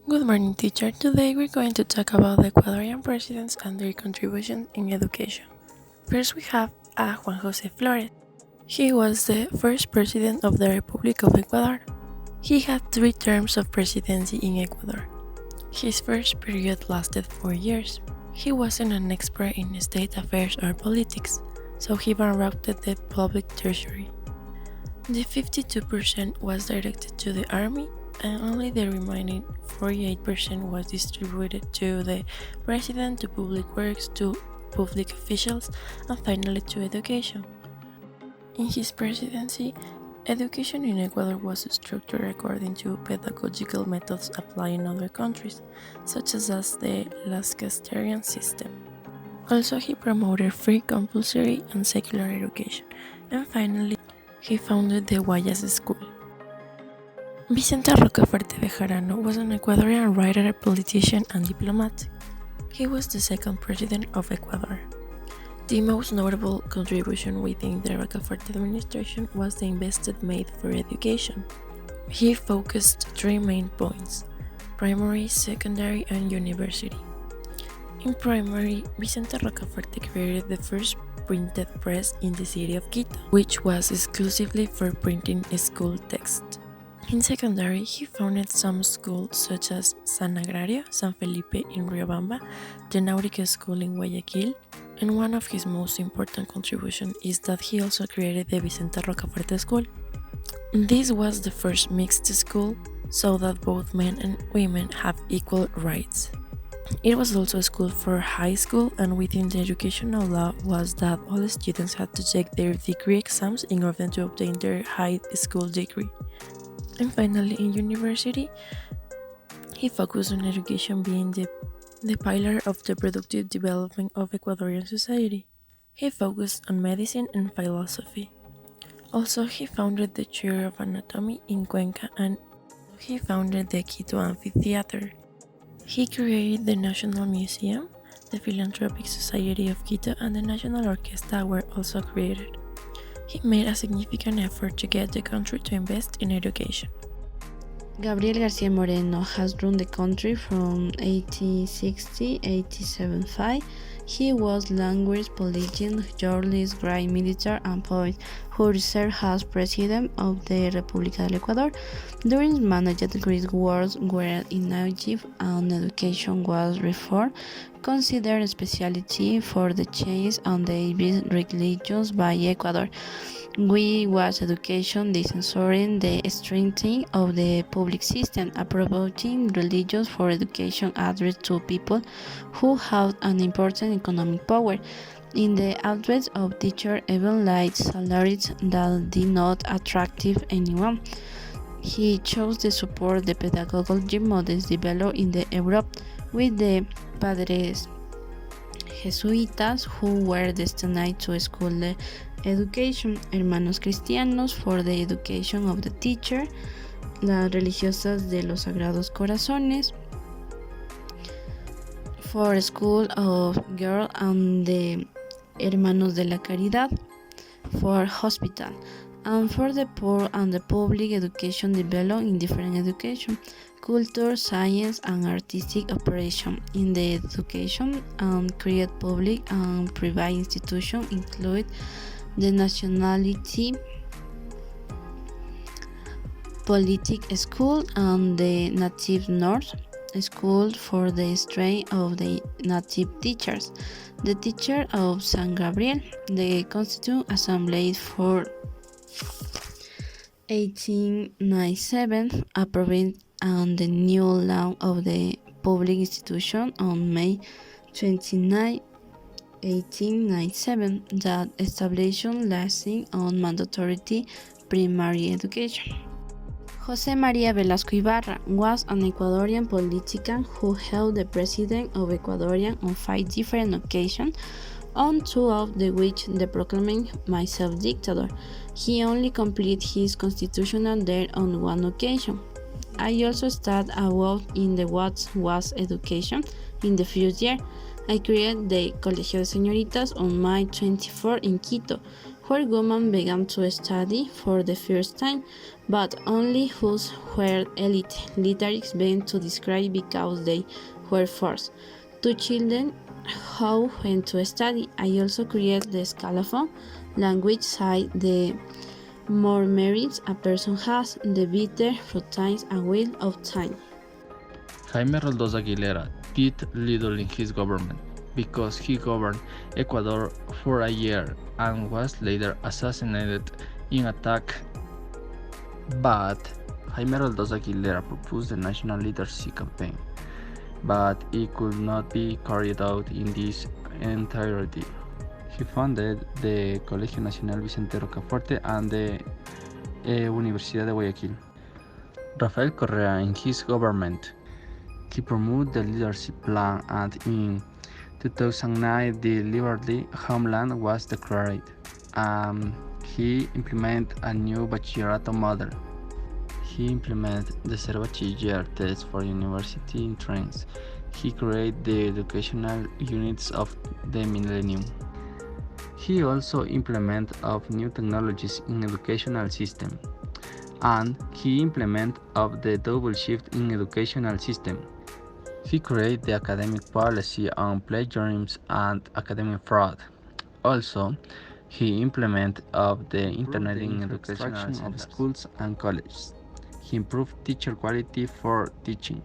Good morning, teacher. Today we're going to talk about the Ecuadorian presidents and their contribution in education. First, we have Juan José Flores. He was the first president of the Republic of Ecuador. He had 3 terms of presidency in Ecuador. His first period lasted 4 years. He wasn't an expert in state affairs or politics, so he bankrupted the public treasury. The 52% was directed to the army, and only the remaining 48% was distributed to the president, to public works, to public officials, and finally to education. In his presidency, education in Ecuador was structured according to pedagogical methods applied in other countries, such as the Lancasterian system. Also, he promoted free, compulsory, and secular education, and finally, he founded the Guayas School. Vicente Rocafuerte Bejarano was an Ecuadorian writer, politician, and diplomat. He was the second president of Ecuador. The most notable contribution within the Rocafuerte administration was the investment made for education. He focused 3 main points: primary, secondary, and university. In primary, Vicente Rocafuerte created the first printed press in the city of Quito, which was exclusively for printing school text. In secondary, he founded some schools such as San Agrario, San Felipe in Riobamba, the Náutica School in Guayaquil, and one of his most important contributions is that he also created the Vicente Rocafuerte School. This was the first mixed school, so that both men and women have equal rights. It was also a school for high school, and within the educational law was that all students had to take their degree exams in order to obtain their high school degree. And finally, in university, he focused on education being the pillar of the productive development of Ecuadorian society. He focused on medicine and philosophy. Also, he founded the chair of anatomy in Cuenca, and he founded the Quito Amphitheater. He created the National Museum, the Philanthropic Society of Quito, and the National Orchestra were also created. He made a significant effort to get the country to invest in education. Gabriel García Moreno has ruled the country from 1860-1875. He was linguist, politician, journalist, great military, and poet who served as president of the República del Ecuador. During his management, great wars were initiated and education was reformed, considered a specialty for the change on the religions by Ecuador. Was education, the censoring, the strengthening of the public system, approaching religions for education addressed to people who had an important economic power. In the address of teachers, even light salaries that did not attractive anyone. He chose to support the pedagogical models developed in Europe with the Padres Jesuitas who were destined to school education, Hermanos Cristianos for the education of the teacher, las religiosas de los Sagrados Corazones for school of girls, and the Hermanos de la Caridad for hospital, and for the poor and the public education developed in different education, culture, science, and artistic operation. In the education and create public and private institutions include the Nationality Politic School and the Native North School for the strength of the native teachers, the teacher of San Gabriel, the Constituent Assembly for 1897 approved and the new law of the public institution on May 29, 1897 that established lasting on mandatory primary education. José María Velasco Ibarra was an Ecuadorian politician who held the president of Ecuadorian on 5 different occasions, on 2 of which the proclaiming myself dictator. He only completed his constitutional there on 1 occasion. I also started a work in the what was education in the first year. I created the Colegio de Señoritas on May 24 in Quito, where women began to study for the first time, but only those were elite literary began to describe because they were forced to children how when to study. I also create the scalaphon language side. The more merits a person has, the better routines and will of time. Jaime Roldós Aguilera did little in his government because he governed Ecuador for a year and was later assassinated in attack. But Jaime Roldós Aguilera proposed the national literacy campaign, but it could not be carried out in its entirety. He founded the Colegio Nacional Vicente Rocaforte and the Universidad de Guayaquil. Rafael Correa in his government, he promoted the literacy plan, and in 2009 the Liberty Homeland was declared. He implemented a new bachillerato model. He implemented the Ser Bachiller test for university entrance. He created the educational units of the millennium. He also implemented of new technologies in educational system, and he implemented of the double shift in educational system. He created the academic policy on plagiarism and academic fraud. Also, he implemented of the internet in educational of schools and colleges. He improved teacher quality for teaching.